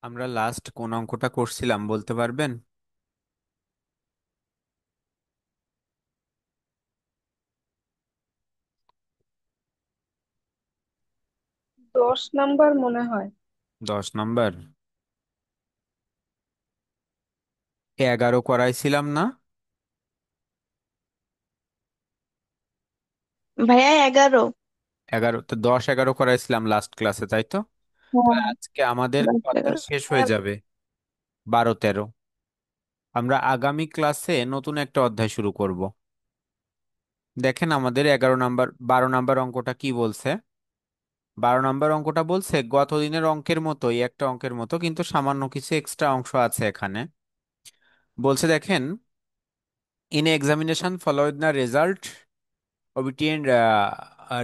আমরা লাস্ট কোন অঙ্কটা করছিলাম বলতে পারবেন? 10 নাম্বার মনে হয়। 10 নম্বর। 11 করাইছিলাম না? ভাইয়া 11। 11 তো 10 11 করাইছিলাম লাস্ট ক্লাসে, তাই তো? হ্যাঁ, তাহলে আজকে আমাদের দশ অধ্যায় এগারো শেষ হয়ে আর যাবে। 12 13। আমরা আগামী ক্লাসে নতুন একটা অধ্যায় শুরু করব। দেখেন আমাদের 11 নম্বর 12 নম্বর অঙ্কটা কি বলছে। 12 নম্বর অঙ্কটা বলছে গত দিনের অঙ্কের মতোই, একটা অঙ্কের মতো, কিন্তু সামান্য কিছু এক্সট্রা অংশ আছে এখানে। বলছে দেখেন, in examination following the result obtained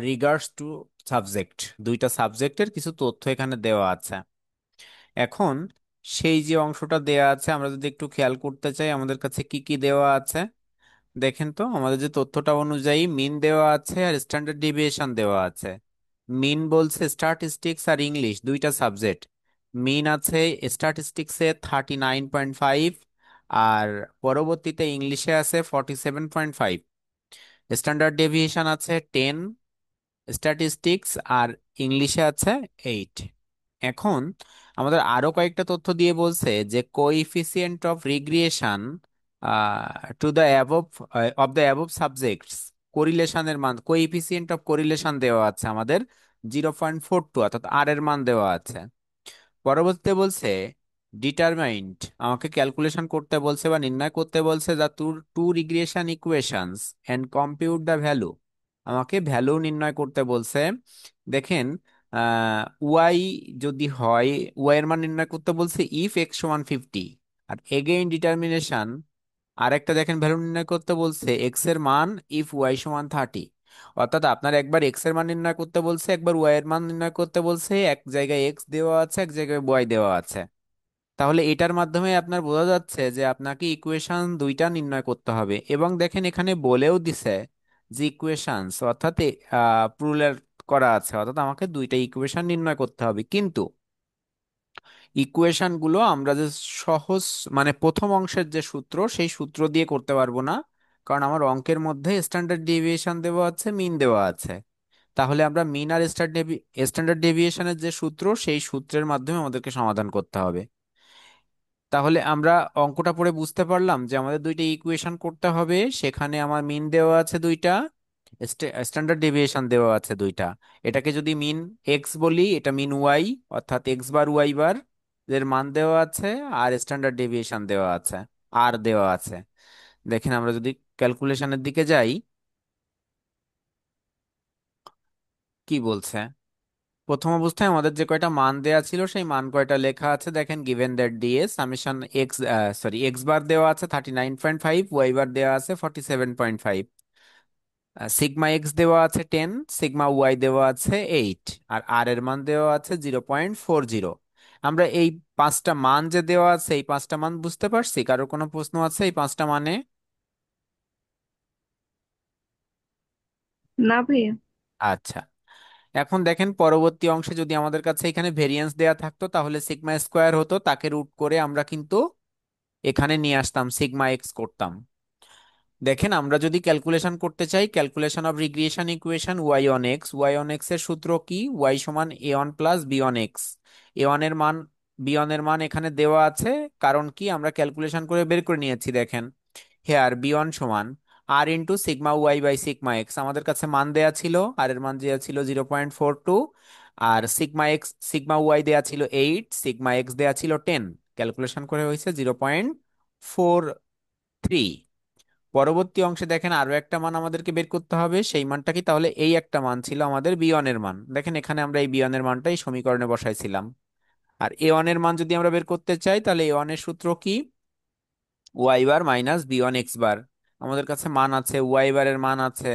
regards to subject. দুইটা সাবজেক্টের কিছু তথ্য এখানে দেওয়া আছে। এখন সেই যে অংশটা দেওয়া আছে, আমরা যদি একটু খেয়াল করতে চাই আমাদের কাছে কি কি দেওয়া আছে। দেখেন তো, আমাদের যে তথ্যটা অনুযায়ী মিন দেওয়া আছে আর স্ট্যান্ডার্ড ডেভিয়েশন দেওয়া আছে। মিন বলছে স্ট্যাটিস্টিক্স আর ইংলিশ দুইটা সাবজেক্ট। মিন আছে স্ট্যাটিস্টিক্সে 39.5, আর পরবর্তীতে ইংলিশে আছে 47.5। স্ট্যান্ডার্ড ডেভিয়েশন আছে 10, স্ট্যাটিস্টিক্স আর ইংলিশে আছে 8। এখন আমাদের আরো কয়েকটা তথ্য দিয়ে বলছে যে coefficient of regression to the above of the above subjects, কোরিলেশনের মান, কোএফিসিয়েন্ট অফ কোরিলেশন দেওয়া আছে আমাদের 0.42, অর্থাৎ আর এর মান দেওয়া আছে। পরবর্তীতে বলছে ডিটারমাইন্ড, আমাকে ক্যালকুলেশন করতে বলছে বা নির্ণয় করতে বলছে the two two regression equations and compute the value. আমাকে ভ্যালু নির্ণয় করতে বলছে। দেখেন, ওয়াই যদি হয়, ওয়াই এর মান নির্ণয় করতে বলছে ইফ এক্স সমান 50। আর এগেইন ডিটারমিনেশন, আরেকটা দেখেন ভ্যালু নির্ণয় করতে বলছে এক্স এর মান ইফ ওয়াই সমান 30। অর্থাৎ আপনার একবার এক্স এর মান নির্ণয় করতে বলছে, একবার ওয়াই এর মান নির্ণয় করতে বলছে। এক জায়গায় এক্স দেওয়া আছে, এক জায়গায় ওয়াই দেওয়া আছে। তাহলে এটার মাধ্যমে আপনার বোঝা যাচ্ছে যে আপনাকে ইকুয়েশন দুইটা নির্ণয় করতে হবে। এবং দেখেন এখানে বলেও দিছে যে ইকুয়েশনস, অর্থাৎ প্লুরাল করা আছে, অর্থাৎ আমাকে দুইটা ইকুয়েশন নির্ণয় করতে হবে। কিন্তু ইকুয়েশন গুলো আমরা যে সহজ, মানে প্রথম অংশের যে সূত্র সেই সূত্র দিয়ে করতে পারবো না, কারণ আমার অঙ্কের মধ্যে স্ট্যান্ডার্ড ডেভিয়েশন দেওয়া আছে, মিন দেওয়া আছে। তাহলে আমরা মিন আর স্ট্যান্ডার্ড ডেভিয়েশনের যে সূত্র সেই সূত্রের মাধ্যমে আমাদেরকে সমাধান করতে হবে। তাহলে আমরা অঙ্কটা পড়ে বুঝতে পারলাম যে আমাদের দুইটা ইকুয়েশন করতে হবে, সেখানে আমার মিন দেওয়া আছে দুইটা, স্ট্যান্ডার্ড ডেভিয়েশন দেওয়া আছে দুইটা। এটাকে যদি মিন এক্স বলি, এটা মিন ওয়াই, অর্থাৎ এক্স বার ওয়াই বার এর মান দেওয়া আছে, আর স্ট্যান্ডার্ড ডেভিয়েশন দেওয়া আছে, আর দেওয়া আছে। দেখেন আমরা যদি ক্যালকুলেশনের দিকে যাই, কি বলছে। প্রথম অবস্থায় আমাদের যে কয়টা মান দেয়া ছিল সেই মান কয়টা লেখা আছে দেখেন, গিভেন দ্যাট দিয়ে সামেশন এক্স, এক্স বার দেওয়া আছে 39.5, ওয়াই বার দেওয়া আছে 47.5, সিগমা এক্স দেওয়া আছে 10, সিগমা ওয়াই দেওয়া আছে 8, আর আর এর মান দেওয়া আছে 0.40। আমরা এই পাঁচটা মান যে দেওয়া আছে এই পাঁচটা মান বুঝতে পারছি? কারোর কোনো প্রশ্ন আছে এই পাঁচটা মানে? না ভাইয়া। আচ্ছা, এখন দেখেন পরবর্তী অংশে যদি আমাদের কাছে এখানে ভেরিয়েন্স দেয়া থাকতো তাহলে সিগমা স্কোয়ার হতো, তাকে রুট করে আমরা কিন্তু এখানে নিয়ে আসতাম, সিগমা এক্স করতাম। দেখেন আমরা যদি ক্যালকুলেশন করতে চাই, calculation of regression equation Y on X, Y on X এর সূত্র কি? ওয়াই সমান A one plus B on X. A one এর মান, বি ওয়ান এর মান এখানে দেওয়া আছে, কারণ কি আমরা ক্যালকুলেশন করে বের করে নিয়েছি। দেখেন হেয়ার বি ওয়ান সমান R into sigma Y by sigma X, আমাদের কাছে মান দেয়া ছিল, আর এর মান দেয়া ছিল 0.42, আর সিগমা এক্স সিগমা ওয়াই দেয়া ছিল 8, সিগমা এক্স দেয়া ছিল 10। ক্যালকুলেশন করে হয়েছে 0.43। পরবর্তী অংশে দেখেন আরো একটা মান আমাদেরকে বের করতে হবে, সেই মানটা কি? তাহলে এই একটা মান ছিল আমাদের বি ওয়ান এর মান। দেখেন এখানে আমরা এই বি ওয়ান এর মানটাই সমীকরণে বসাইছিলাম। আর এ ওয়ান এর মান যদি আমরা বের করতে চাই তাহলে এ ওয়ান এর সূত্র কি? Y bar minus b one x বার। আমাদের কাছে মান আছে, ওয়াই বারের মান আছে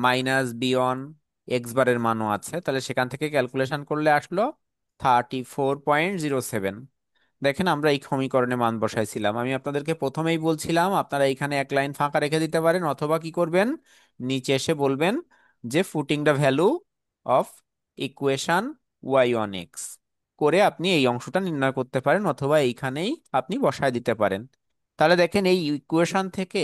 মাইনাস বি ওয়ান, এক্স বারের মানও আছে, তাহলে সেখান থেকে ক্যালকুলেশন করলে আসলো 34.07। দেখেন আমরা এই সমীকরণে মান বসাইছিলাম। আমি আপনাদেরকে প্রথমেই বলছিলাম আপনারা এখানে এক লাইন ফাঁকা রেখে দিতে পারেন, অথবা কি করবেন, নিচে এসে বলবেন যে putting the value of equation Y on X. করে আপনি এই অংশটা নির্ণয় করতে পারেন, অথবা এইখানেই আপনি বসায় দিতে পারেন। তাহলে দেখেন এই ইকুয়েশন থেকে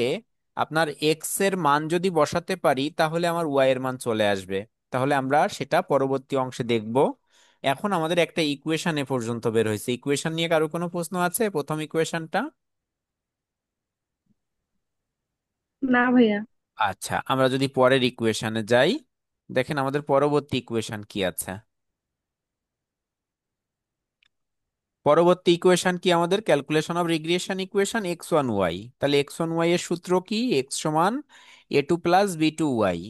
আপনার এক্স এর মান যদি বসাতে পারি তাহলে আমার ওয়াই এর মান চলে আসবে। তাহলে আমরা সেটা পরবর্তী অংশে দেখব। এখন আমাদের একটা ইকুয়েশন এ পর্যন্ত বের হয়েছে। ইকুয়েশন নিয়ে কারো কোনো প্রশ্ন আছে? প্রথম ইকুয়েশনটা। না ভাইয়া। আচ্ছা, আমরা যদি পরের ইকুয়েশনে যাই, দেখেন আমাদের পরবর্তী ইকুয়েশন কি আছে। পরবর্তী ইকুয়েশন কি আমাদের? Calculation of regression equation X one Y. তাহলে এক্স ওয়ান ওয়াই এর সূত্র কি? এক্স সমান A two plus B two Y.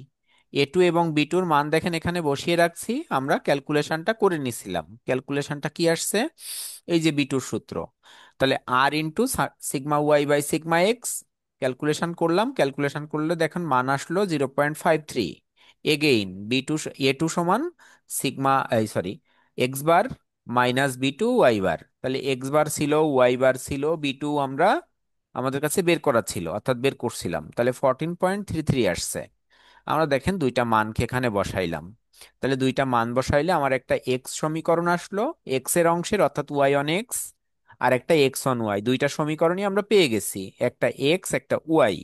A two এবং বি টুর মান দেখেন এখানে বসিয়ে রাখছি, আমরা ক্যালকুলেশনটা করে নিছিলাম। ক্যালকুলেশনটা কি আসছে? এই যে বি টুর সূত্র। তাহলে R into sigma Y by sigma X. Calculation করলাম, ক্যালকুলেশন করলে দেখেন মান আসলো 0.53। Again B two, A two সমান সিগমা, এই sorry, X bar minus B two Y bar. তাহলে এক্স বার ছিল, ওয়াই বার ছিল, বি টু আমরা আমাদের কাছে বের করা ছিল, অর্থাৎ বের করছিলাম। তাহলে 14.33 আসছে। আমরা দেখেন দুইটা মানকে এখানে বসাইলাম। তাহলে দুইটা মান বসাইলে আমার একটা এক্স সমীকরণ আসলো, এক্স এর অংশের, অর্থাৎ ওয়াই অন এক্স, আর একটা এক্স অন ওয়াই। দুইটা সমীকরণই আমরা পেয়ে গেছি, একটা এক্স একটা ওয়াই।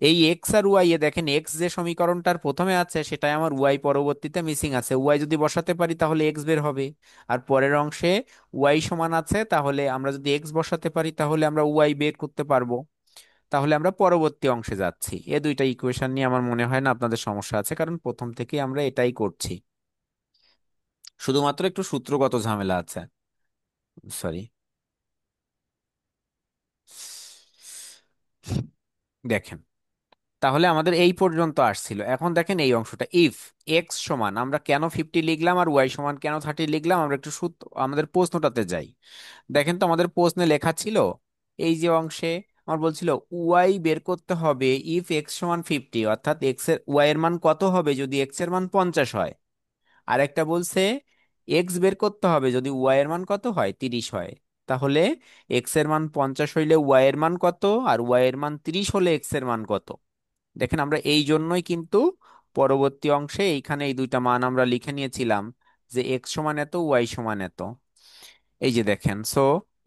এই এক্স আর ওয়াই এ দেখেন এক্স যে সমীকরণটার প্রথমে আছে সেটাই আমার ওয়াই পরবর্তীতে মিসিং আছে। ওয়াই যদি বসাতে পারি তাহলে এক্স বের হবে। আর পরের অংশে ওয়াই সমান আছে, তাহলে আমরা যদি এক্স বসাতে পারি তাহলে আমরা ওয়াই বের করতে পারবো। তাহলে আমরা পরবর্তী অংশে যাচ্ছি। এ দুইটা ইকুয়েশন নিয়ে আমার মনে হয় না আপনাদের সমস্যা আছে, কারণ প্রথম থেকেই আমরা এটাই করছি। শুধুমাত্র একটু সূত্রগত ঝামেলা আছে। সরি। দেখেন, তাহলে আমাদের এই পর্যন্ত আসছিল। এখন দেখেন এই অংশটা, ইফ এক্স সমান, আমরা কেন 50 লিখলাম আর ওয়াই সমান কেন 30 লিখলাম, আমরা একটু সূত্র আমাদের প্রশ্নটাতে যাই। দেখেন তো আমাদের প্রশ্নে লেখা ছিল, এই যে অংশে আমার বলছিল ওয়াই বের করতে হবে ইফ এক্স সমান 50, অর্থাৎ এক্স এর ওয়াই এর মান কত হবে যদি এক্স এর মান 50 হয়। আর একটা বলছে এক্স বের করতে হবে যদি ওয়াই এর মান কত হয়, 30 হয়। তাহলে এক্স এর মান 50 হইলে ওয়াই এর মান কত, আর ওয়াই এর মান 30 হলে এক্স এর মান কত। দেখেন আমরা এই জন্যই কিন্তু পরবর্তী অংশে এইখানে এই দুইটা মান আমরা লিখে নিয়েছিলাম, যে এক্স সমান এত, ওয়াই সমান এত। এই যে দেখেন, সো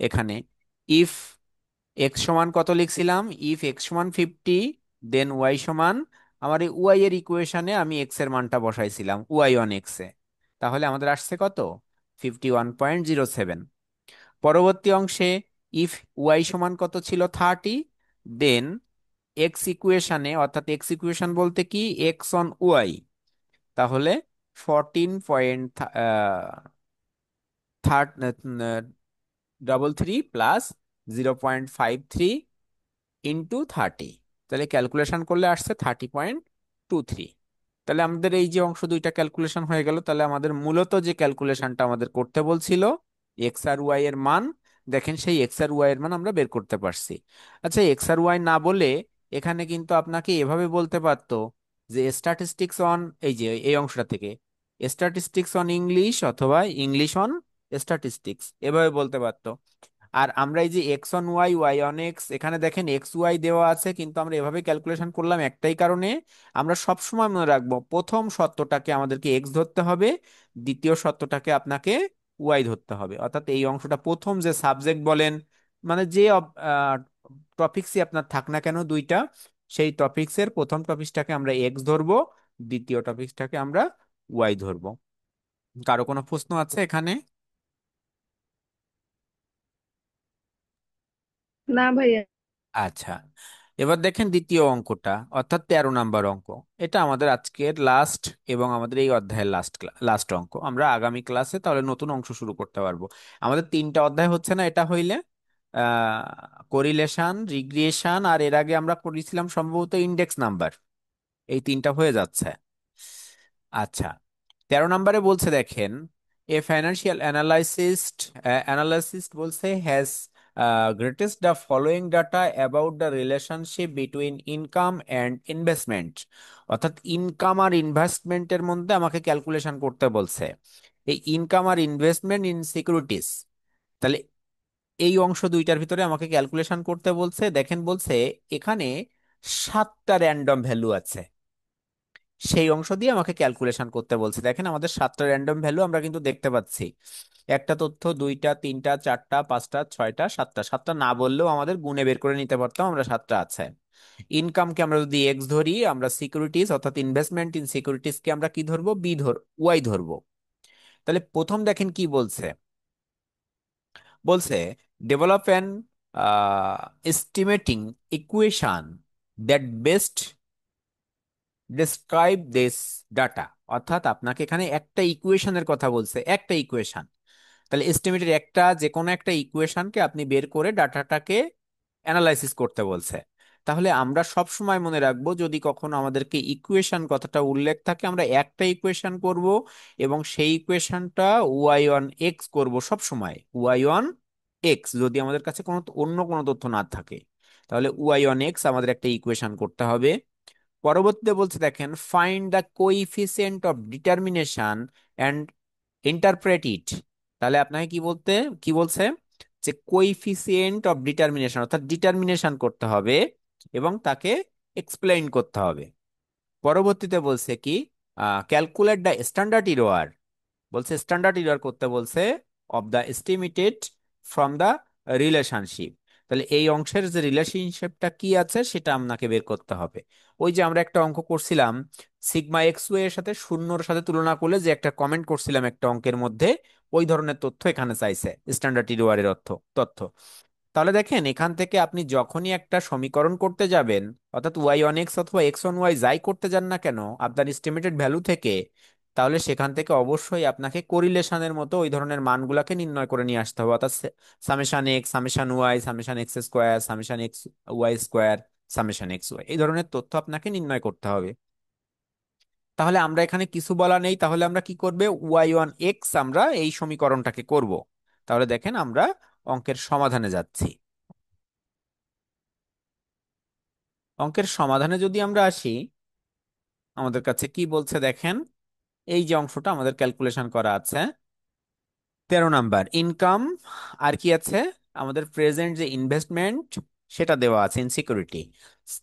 এখানে ইফ এক্স সমান কত লিখছিলাম, ইফ এক্স সমান 50, দেন ওয়াই সমান, আমার এই ওয়াই এর ইকুয়েশনে আমি এক্স এর মানটা বসাইছিলাম ওয়াই অন এক্স এ। তাহলে আমাদের আসছে কত? 51.07। পরবর্তী অংশে ইফ ওয়াই সমান কত ছিল, 30, দেন এক্স ইকুয়েশনে, অর্থাৎ এক্স ইকুয়েশন বলতে কি, এক্স অন ওয়াই। তাহলে 14.33 প্লাস 0.53 ইন্টু 30। তাহলে ক্যালকুলেশন করলে আসছে 30.23। তাহলে আমাদের এই যে অংশ দুইটা ক্যালকুলেশন হয়ে গেল। তাহলে আমাদের মূলত যে ক্যালকুলেশনটা আমাদের করতে বলছিল, এক্স আর ওয়াই এর মান, দেখেন সেই এক্স আর ওয়াই এর মান আমরা বের করতে পারছি। আচ্ছা, এক্স আর ওয়াই না বলে এখানে কিন্তু আপনাকে এভাবে বলতে পারতো যে স্ট্যাটিস্টিক্স অন, এই যে এই অংশটা থেকে স্ট্যাটিস্টিক্স অন ইংলিশ, অথবা ইংলিশ অন স্ট্যাটিস্টিক্স, এভাবে বলতে পারতো। আর আমরা এই যে X on Y, Y on X, এখানে দেখেন এক্স ওয়াই দেওয়া আছে, কিন্তু আমরা এভাবে ক্যালকুলেশন করলাম একটাই কারণে, আমরা সব সময় মনে রাখবো প্রথম শর্তটাকে আমাদেরকে এক্স ধরতে হবে, দ্বিতীয় শর্তটাকে আপনাকে ওয়াই ধরতে হবে। অর্থাৎ এই অংশটা প্রথম যে সাবজেক্ট বলেন, মানে যে টপিক্সই আপনার থাক না কেন দুইটা, সেই টপিক্সের প্রথম টপিকসটাকে আমরা এক্স ধরবো, দ্বিতীয় টপিকসটাকে আমরা ওয়াই ধরবো। কারো কোনো প্রশ্ন আছে এখানে? না ভাইয়া। আচ্ছা, এবার দেখেন দ্বিতীয় অঙ্কটা, অর্থাৎ 13 নাম্বার অঙ্ক। এটা আমাদের আজকের লাস্ট এবং আমাদের এই অধ্যায়ের লাস্ট লাস্ট অঙ্ক। আমরা আগামী ক্লাসে তাহলে নতুন অংশ শুরু করতে পারবো। আমাদের তিনটা অধ্যায় হচ্ছে না এটা হইলে? কোরিলেশন, রিগ্রেশন, আর এর আগে আমরা করেছিলাম সম্ভবত ইন্ডেক্স নাম্বার। এই তিনটা হয়ে যাচ্ছে। আচ্ছা, 13 নম্বরে বলছে দেখেন, এ ফাইন্যান্সিয়াল অ্যানালাইসিস্ট বলছে has greatest the following data about the relationship between income and investment. অর্থাৎ ইনকাম আর ইনভেস্টমেন্টের মধ্যে আমাকে ক্যালকুলেশন করতে বলছে, এই ইনকাম আর ইনভেস্টমেন্ট ইন সিকিউরিটিজ। তাহলে এই অংশ দুইটার ভিতরে আমাকে ক্যালকুলেশন করতে বলছে। দেখেন বলছে এখানে 7টা র্যান্ডম ভ্যালু আছে, সেই অংশ দিয়ে আমাকে ক্যালকুলেশন করতে বলছে। দেখেন আমাদের 7টা র্যান্ডম ভ্যালু আমরা কিন্তু দেখতে পাচ্ছি। একটা তথ্য দুইটা তিনটা চারটা পাঁচটা ছয়টা সাতটা, সাতটা না বললেও আমাদের গুণে বের করে নিতে পারতাম আমরা সাতটা আছে। ইনকামকে আমরা যদি এক্স ধরি, আমরা সিকিউরিটিজ অর্থাৎ ইনভেস্টমেন্ট ইন সিকিউরিটিজ কে আমরা কি ধরবো, ওয়াই ধরবো। তাহলে প্রথম দেখেন কি বলছে, বলছে develop an estimating equation that best describe this data. অর্থাৎ আপনাকে এখানে একটা ইকুয়েশনের কথা বলছে, একটা ইকুয়েশন। তাহলে এস্টিমেটের একটা যে কোনো একটা ইকুয়েশনকে আপনি বের করে ডাটাটাকে অ্যানালাইসিস করতে বলছে। তাহলে আমরা সব সময় মনে রাখবো, যদি কখনো আমাদেরকে ইকুয়েশন কথাটা উল্লেখ থাকে, আমরা একটা ইকুয়েশন করব এবং সেই ইকুয়েশনটা ওয়াই অন এক্স করবো সব সময়, ওয়াই অন এক্স, যদি আমাদের কাছে কোনো অন্য কোনো তথ্য না থাকে। তাহলে ওয়াই অন এক্স আমাদের একটা ইকুয়েশন করতে হবে। পরবর্তীতে বলছে দেখেন, find the coefficient of determination and interpret it. তাহলে আপনাকে কি বলছে, যে কোইফিসিয়েন্ট অফ ডিটারমিনেশন অর্থাৎ ডিটারমিনেশন করতে হবে এবং তাকে এক্সপ্লেইন করতে হবে। পরবর্তীতে বলছে কি, ক্যালকুলেট দ্য স্ট্যান্ডার্ড ইরর, বলছে স্ট্যান্ডার্ড ইরর করতে বলছে of the estimated from the relationship. তাহলে এই অংশের যে রিলেশনশিপটা কি আছে সেটা আপনাকে বের করতে হবে। ওই যে আমরা একটা অঙ্ক করছিলাম, সিগমা এক্স ওয়ে এর সাথে শূন্যর সাথে তুলনা করলে যে একটা কমেন্ট করছিলাম একটা অঙ্কের মধ্যে, ওই ধরনের তথ্য এখানে চাইছে, স্ট্যান্ডার্ড ইররের তথ্য। তাহলে দেখেন এখান থেকে আপনি যখনই একটা সমীকরণ করতে যাবেন, অর্থাৎ ওয়াই অন এক্স অথবা এক্স অন ওয়াই যাই করতে যান না কেন আপনার এস্টিমেটেড ভ্যালু থেকে, তাহলে সেখান থেকে অবশ্যই আপনাকে কোরিলেশনের মতো ওই ধরনের মানগুলাকে নির্ণয় করে নিয়ে আসতে হবে। অর্থাৎ summation x, summation y, summation x square, summation x y square, summation x y, এই ধরনের তথ্য আপনাকে নির্ণয় করতে হবে। তাহলে আমরা এখানে কিছু বলা নেই, তাহলে আমরা কি করবে, ওয়াই ওয়ান এক্স আমরা এই সমীকরণটাকে করব। তাহলে দেখেন আমরা অঙ্কের সমাধানে যাচ্ছি। অঙ্কের সমাধানে যদি আমরা আসি, আমাদের কাছে কি বলছে দেখেন, এই যে অংশটা আমাদের ক্যালকুলেশন করা আছে, 13 নাম্বার ইনকাম, আর কি আছে, আমাদের প্রেজেন্ট যে ইনভেস্টমেন্ট সেটা দেওয়া আছে ইন সিকিউরিটি।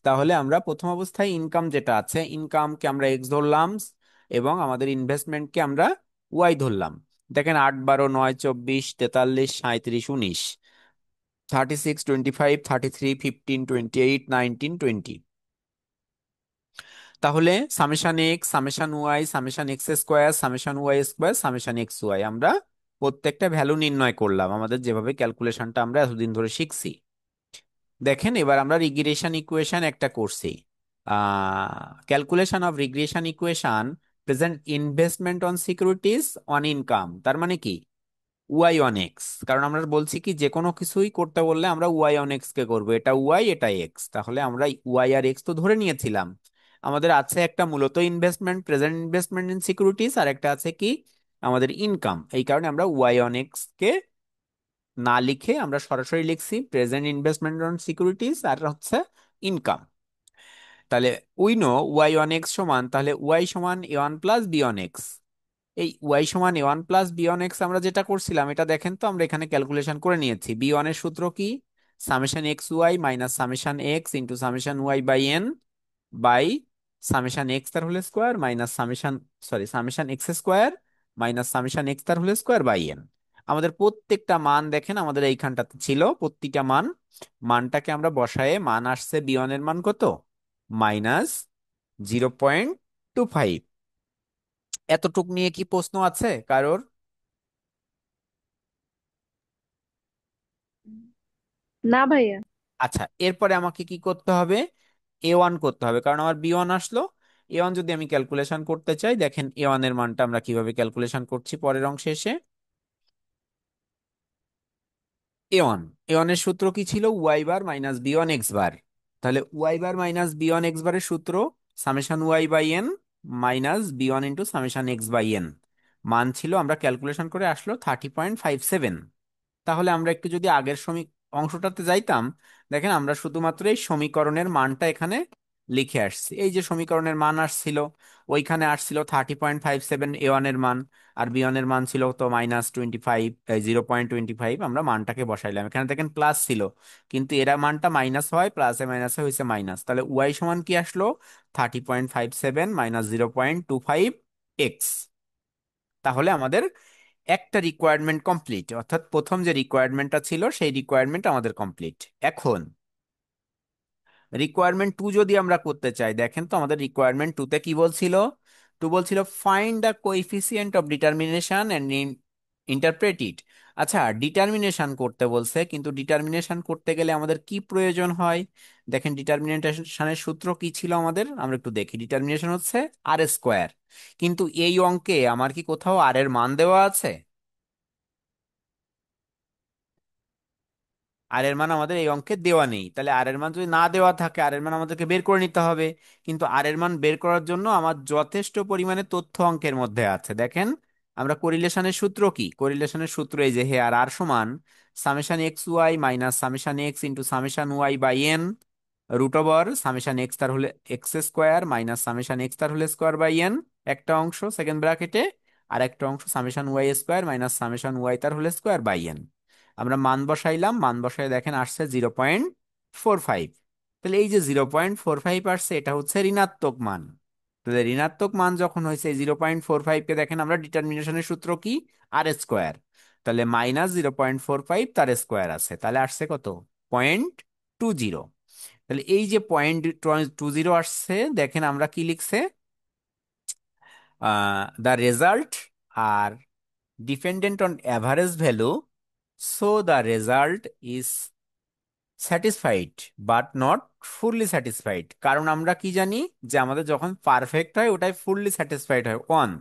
তাহলে আমরা প্রথম অবস্থায় ইনকাম যেটা আছে, ইনকামকে আমরা এক্স ধরলাম এবং আমাদের ইনভেস্টমেন্টকে আমরা ওয়াই ধরলাম। দেখেন 8 12 9 24 43 47 19, 36 25 33 15 28 19 20। তাহলে summation x, summation y, summation x square, summation y square, summation x y আমরা প্রত্যেকটা ভ্যালু নির্ণয় করলাম আমাদের যেভাবে ক্যালকুলেশনটা আমরা এতদিন ধরে শিখছি। দেখেন এবার আমরা রিগ্রেশন ইকুয়েশন একটা করছি। Calculation of regression equation present investment on securities on income, তার মানে কি ওয়াই অন এক্স। কারণ আমরা বলছি কি যে কোনো কিছুই করতে বললে আমরা ওয়াই অন এক্স কে করবো, এটা ওয়াই এটা এক্স, তাহলে আমরা ওয়াই আর এক্স তো ধরে নিয়েছিলাম। আমাদের আছে একটা মূলত investment, present investment in securities, আর একটা আছে কি আমাদের ইনকাম। এই কারণে আমরা ওয়াই অন এক্স কে না লিখে আমরা সরাসরি লিখছি প্রেজেন্ট ইনভেস্টমেন্ট অন সিকিউরিটিজ আর হচ্ছে ইনকাম। তাহলে we know Y on X সমান, তাহলে ওয়াই সমান A one plus B on X. এই ওয়াই সমান A one plus B one X আমরা যেটা করছিলাম এটা দেখেন তো আমরা এখানে ক্যালকুলেশন করে নিয়েছি। বি ওয়ান এর সূত্র কি, summation x Y minus summation x into summation Y by N by summation x তার whole square minus summation, sorry summation x square minus summation x তার হোল স্কোয়ার বাই এন। আমাদের প্রত্যেকটা মান দেখেন আমাদের এইখানটাতে ছিল, প্রতিটা মানটাকে আমরা বসায়ে মান আসছে বি ওয়ান এর মান কত, -0.25। এতটুক নিয়ে কি প্রশ্ন আছে কারোর? না ভাইয়া। আচ্ছা, এরপরে আমাকে কি করতে হবে, এ ওয়ান করতে হবে, কারণ আমার বি ওয়ান আসলো। এ ওয়ান যদি আমি ক্যালকুলেশন করতে চাই, দেখেন এ ওয়ান এর মানটা আমরা কিভাবে ক্যালকুলেশন করছি পরের অংশে এসে। এ ওয়ান, এ ওয়ান এর সূত্র কি ছিল, y bar minus b one x bar. তাহলে y bar minus b one x বারের সূত্র summation Y by n minus b one into summation x by n. মান ছিল আমরা ক্যালকুলেশন করে আসলো 30.57। তাহলে আমরা একটু যদি আগের অংশটাতে যাইতাম, দেখেন আমরা শুধুমাত্র এই সমীকরণের মানটা এখানে লিখে আসছি। এই যে সমীকরণের মান আসছিল, ওইখানে আসছিল 30.57 এ ওয়ান এর মান, আর বি ওয়ান এর মান ছিল তো -25, 0.25। আমরা মানটাকে বসাইলাম, এখানে দেখেন প্লাস ছিল কিন্তু এরা মানটা মাইনাস হয়, প্লাসে মাইনাসে হয়েছে মাইনাস। তাহলে ওয়াই সমান কি আসলো, 30.57 মাইনাস 0.25 এক্স। তাহলে আমাদের একটা রিকোয়ারমেন্ট কমপ্লিট, অর্থাৎ প্রথম যে রিকোয়ারমেন্টটা ছিল সেই রিকোয়ারমেন্ট আমাদের কমপ্লিট। এখন রিকোয়ারমেন্ট টু যদি আমরা করতে চাই, দেখেন তো আমাদের রিকোয়ারমেন্ট টুতে কি বলছিল। টু বলছিল find the coefficient of determination and interpret it. আচ্ছা, ডিটারমিনেশন করতে বলছে, কিন্তু ডিটারমিনেশন করতে গেলে আমাদের কি প্রয়োজন হয়? দেখেন ডিটারমিনেশনের সূত্র কি ছিল আমাদের, আমরা একটু দেখি। ডিটারমিনেশন হচ্ছে আর স্কোয়ার, কিন্তু এই অঙ্কে আমার কি কোথাও আর এর মান দেওয়া আছে? আর এর মান আমাদের এই অঙ্কে দেওয়া নেই, তাহলে আর এর মান যদি না দেওয়া থাকে আর এর মান আমাদেরকে বের করে নিতে হবে। কিন্তু আর এর মান বের করার জন্য আমার যথেষ্ট পরিমাণে তথ্য অঙ্কের মধ্যে আছে। দেখেন আমরা কোরিলেশনের সূত্র কি, কোরিলেশনের সূত্র এই যে হে আর আর সমান summation x Y minus summation x into summation Y by n root over summation x তার হলে x square minus summation x তার হলে স্কোয়ার বাই এন, একটা অংশ সেকেন্ড ব্র্যাকেটে, আর একটা অংশ summation y square minus summation y তার হলে স্কোয়ার বাই এন। আমরা মান বসাইলাম, মান বসাই দেখেন আসছে 0.45। তাহলে এই যে 0.45 আসছে এটা হচ্ছে ঋণাত্মক মান। তাহলে ঋণাত্মক মান যখন হয়েছে 0.45 কে দেখেন আমরা ডিটারমিনেশনের সূত্র কি, আর স্কোয়ার। তাহলে -0.45 তার স্কোয়ার আছে, তাহলে আসছে কত, 0.20। তাহলে এই যে 0.20 আসছে, দেখেন আমরা কি লিখছে, the result are dependent on average value, so the result is satisfied but not fully satisfied. কারণ আমরা কি জানি যে আমাদের যখন পারফেক্ট হয় ওটাই ফুললি স্যাটিসফাইড হয় 1,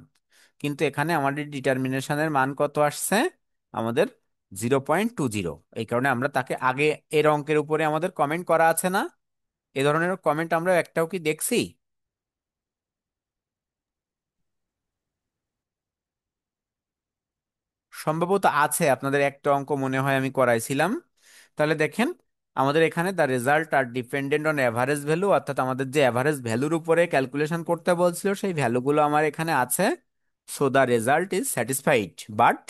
কিন্তু এখানে আমাদের ডিটারমিনেশনের মান কত আসছে, আমাদের 0.20। এই কারণে আমরা তাকে আগে এর অঙ্কের উপরে আমাদের কমেন্ট করা আছে না, এ ধরনের কমেন্ট আমরা একটাও কি দেখছি? সম্ভবত আছে, আপনাদের একটা অঙ্ক মনে হয় আমি করাইছিলাম। তাহলে দেখেন আমাদের এখানে the result are dependent on average value, অর্থাৎ আমাদের যে অ্যাভারেজ ভ্যালুর উপরে ক্যালকুলেশন করতে বলছিল সেই ভ্যালুগুলো আমার এখানে আছে। So the result is satisfied but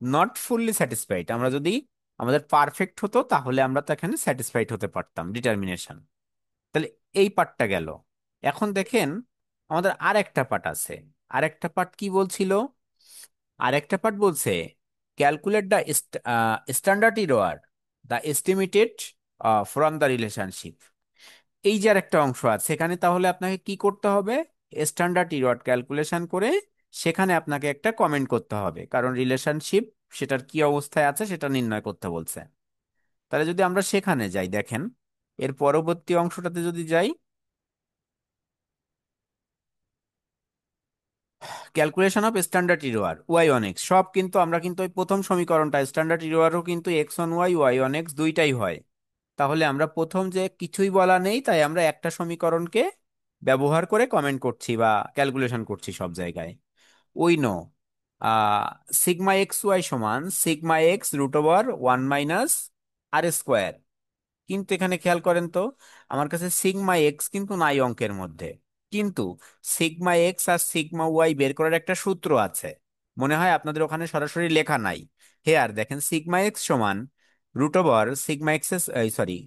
not fully satisfied. আমরা যদি আমাদের পারফেক্ট হতো তাহলে আমরা তো এখানে স্যাটিসফাইড হতে পারতাম ডিটারমিনেশন। তাহলে এই পার্টটা গেল। এখন দেখেন আমাদের আর একটা পার্ট আছে। আর একটা পার্ট কি বলছিল, আর একটা পার্ট বলছে calculate the standard error the estimated from the relationship. এই যে আর একটা অংশ আছে এখানে, তাহলে আপনাকে কি করতে হবে, স্ট্যান্ডার্ড ইরর ক্যালকুলেশন করে সেখানে আপনাকে একটা কমেন্ট করতে হবে, কারণ রিলেশনশিপ সেটার কি অবস্থায় আছে সেটা নির্ণয় করতে বলছে। তাহলে যদি আমরা সেখানে যাই, দেখেন এর পরবর্তী অংশটাতে যদি যাই, calculation of standard error Y on X, সব কিন্তু আমরা কিন্তু ওই প্রথম সমীকরণটা স্ট্যান্ডার্ড ইরোয়ারও কিন্তু x on Y Y on x দুইটাই হয়। তাহলে আমরা প্রথম যে কিছুই বলা নেই তাই আমরা একটা সমীকরণকে ব্যবহার করে কমেন্ট করছি বা ক্যালকুলেশন করছি সব জায়গায়। We know sigma x y সমান সিগমা এক্স রুট ওভার 1 - আর স্কোয়ার। কিন্তু এখানে খেয়াল করেন তো, আমার কাছে সিগমা এক্স কিন্তু নাই অঙ্কের মধ্যে, কিন্তু সিগমা এক্স আর সিগমা ওয়াই বের করার একটা সূত্র আছে। মনে হয় আপনাদের ওখানে সরাসরি লেখা নাই। হেয়ার দেখেন সিগমা এক্স সমান root over sigma x, sorry,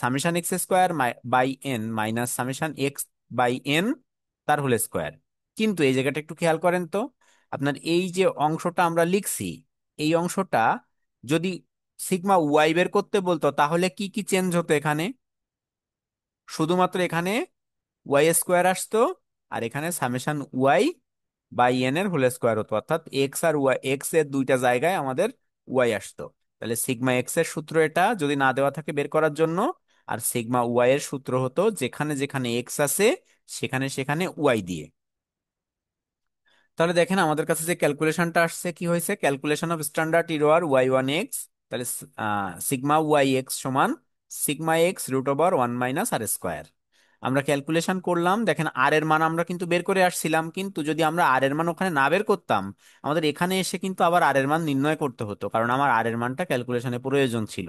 summation x square by n minus summation x by n তার হোল স্কোয়ার। কিন্তু এই জায়গাটা একটু খেয়াল করেন তো, আপনার এই যে অংশটা আমরা লিখছি, এই অংশটা যদি সিগমা ওয়াই বের করতে বলতো তাহলে কি কি চেঞ্জ হতো এখানে? শুধুমাত্র এখানে ওয়াই স্কোয়ার আসতো, আর এখানে সামেশন ওয়াই বাই এন এর হোল স্কোয়ার হতো, অর্থাৎ এক্স আর ওয়াই, এক্স এর দুইটা জায়গায় আমাদের ওয়াই আসতো। তাহলে সিগমা এক্স এর সূত্র এটা যদি না দেওয়া থাকে বের করার জন্য, আর সিগমা ওয়াই এর সূত্র হতো যেখানে যেখানে এক্স আছে সেখানে সেখানে ওয়াই দিয়ে। তাহলে দেখেন আমাদের কাছে যে ক্যালকুলেশনটা আসছে কি হয়েছে, calculation of standard error Y one X. তাহলে সিগমা ওয়াই এক্স সমান সিগমা এক্স রুট ওভার 1 - আর স্কোয়ার। আমরা ক্যালকুলেশন করলাম, দেখেন আর এর মান আমরা কিন্তু বের করে আসছিলাম, কিন্তু যদি আমরা আর এর মান ওখানে না বের করতাম আমাদের এখানে এসে কিন্তু আবার আর এর মান নির্ণয় করতে হতো, কারণ আমার আর এর মানটা ক্যালকুলেশনে প্রয়োজন ছিল।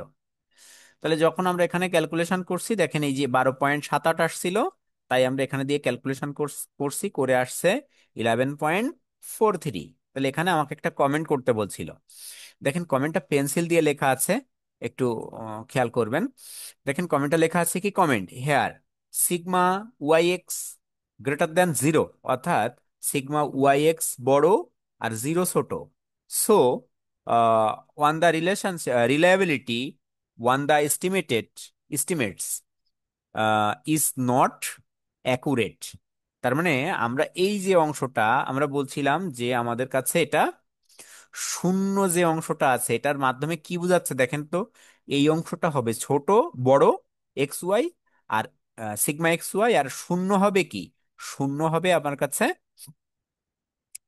তাহলে যখন আমরা এখানে ক্যালকুলেশন করছি দেখেন এই যে 12.78 আসছিল, তাই আমরা এখানে দিয়ে ক্যালকুলেশন করছি, করে আসছে 11.43। তাহলে এখানে আমাকে একটা কমেন্ট করতে বলছিল। দেখেন কমেন্টটা পেন্সিল দিয়ে লেখা আছে, একটু খেয়াল করবেন। দেখেন কমেন্টটা লেখা আছে কি, comment here sigma Y x greater than 0, অর্থাৎ সিগমা ওয়াই এক্স বড় আর জিরো ছোট। So, on the relationship, reliability, on the estimates is not accurate. তার মানে আমরা এই যে অংশটা আমরা বলছিলাম যে আমাদের কাছে এটা শূন্য যে অংশটা আছে এটার মাধ্যমে কি বোঝাচ্ছে দেখেন তো। এই অংশটা হবে ছোট, বড়, এক্স ওয়াই, আর সিগমা এক্স ওয়াই, আর শূন্য হবে কি, শূন্য হবে আমার কাছে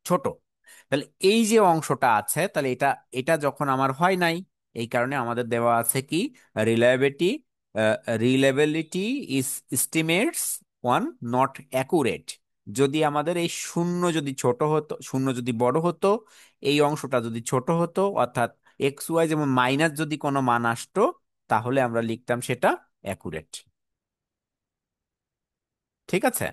ছোট। তাহলে এই যে অংশটা আছে তাহলে এটা এটা যখন আমার হয় নাই, এই কারণে আমাদের দেওয়া আছে কি, reliability reliability is estimates one not accurate. যদি আমাদের এই শূন্য যদি ছোট হতো, শূন্য যদি বড় হতো, এই অংশটা যদি ছোট হতো, অর্থাৎ এক্স ওয়াই যেমন মাইনাস যদি কোনো মান আসতো, তাহলে আমরা লিখতাম সেটা অ্যাকুরেট। ঠিক আছে?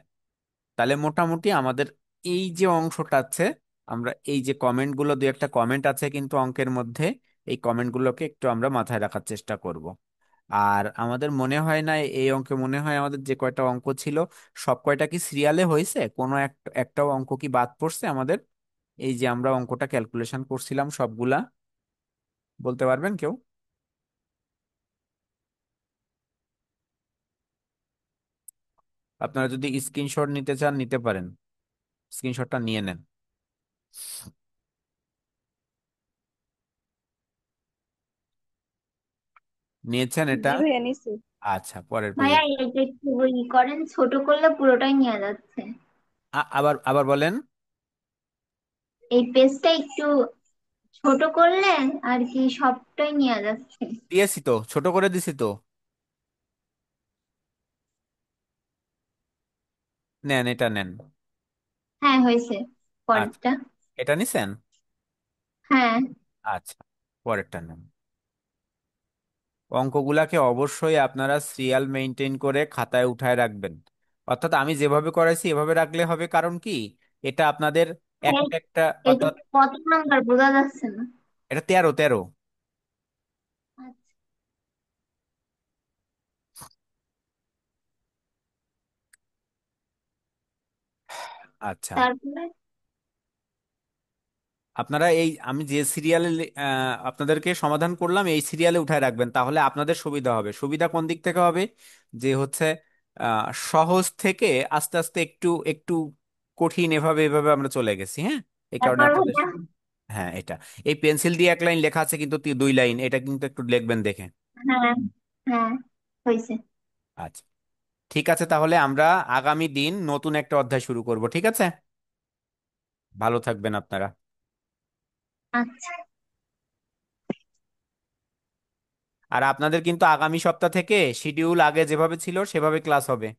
তাহলে মোটামুটি আমাদের এই যে অংশটা আছে, আমরা এই যে কমেন্টগুলো, দু একটা কমেন্ট আছে কিন্তু অঙ্কের মধ্যে, এই কমেন্টগুলোকে একটু আমরা মাথায় রাখার চেষ্টা করব। আর আমাদের মনে হয় না এই অঙ্কে, মনে হয় আমাদের যে কয়টা অঙ্ক ছিল সব কয়টা কি সিরিয়ালে হয়েছে, কোনো একটাও অঙ্ক কি বাদ পড়ছে আমাদের? এই যে আমরা অঙ্কটা ক্যালকুলেশন করছিলাম সবগুলা, বলতে পারবেন কেউ? আপনারা যদি স্ক্রিনশট নিতে চান নিতে পারেন, স্ক্রিনশটটা নিয়ে নেন। নিয়েছেন এটা? জি ভাইয়া, নিছি। আচ্ছা, পরের পেজে। ভাইয়া এটা একটু করেন, ছোট করলে পুরোটাই নিয়ে যাচ্ছে। আবার আবার বলেন। এই পেজটা একটু ছোট করলে আর কি সবটাই নিয়ে যাচ্ছে। দিয়েছি তো, ছোট করে দিছি তো। নেন, এটা নেন। হ্যাঁ, হয়েছে। আচ্ছা, পরেরটা। এটা নিছেন? হ্যাঁ। আচ্ছা, পরেরটা নেন। অঙ্কগুলাকে অবশ্যই আপনারা সিরিয়াল মেনটেন করে খাতায় উঠায় রাখবেন। অর্থাৎ আমি যেভাবে করাইছি এভাবে রাখলে হবে, কারণ কি, এটা আপনাদের এই- একটা একটা, এটা অর্থাৎ কত নাম্বার বোঝা যাচ্ছে না। এটা 13 13। আচ্ছা। আচ্ছা, তারপরে আপনারা এই আমি যে সিরিয়ালে আপনাদেরকে সমাধান করলাম এই সিরিয়ালে উঠায় রাখবেন, তাহলে আপনাদের সুবিধা হবে। সুবিধা কোন দিক থেকে হবে, যে হচ্ছে সহজ থেকে আস্তে আস্তে একটু একটু কঠিন, এভাবে এভাবে আমরা চলে গেছি। হ্যাঁ, এই কারণে তারপর আপনাদের, ভাইয়া। হ্যাঁ এটা, এই পেন্সিল দিয়ে এক লাইন লেখা আছে কিন্তু দুই লাইন, এটা কিন্তু একটু লিখবেন দেখে। হ্যাঁ, হ্যাঁ, হয়েছে। আচ্ছা, ঠিক আছে, তাহলে আমরা আগামী দিন নতুন একটা অধ্যায় শুরু করব, ঠিক আছে? ভালো থাকবেন আপনারা। আচ্ছা। আর আপনাদের কিন্তু আগামী সপ্তাহ থেকে শিডিউল আগে যেভাবে ছিল সেভাবে ক্লাস হবে।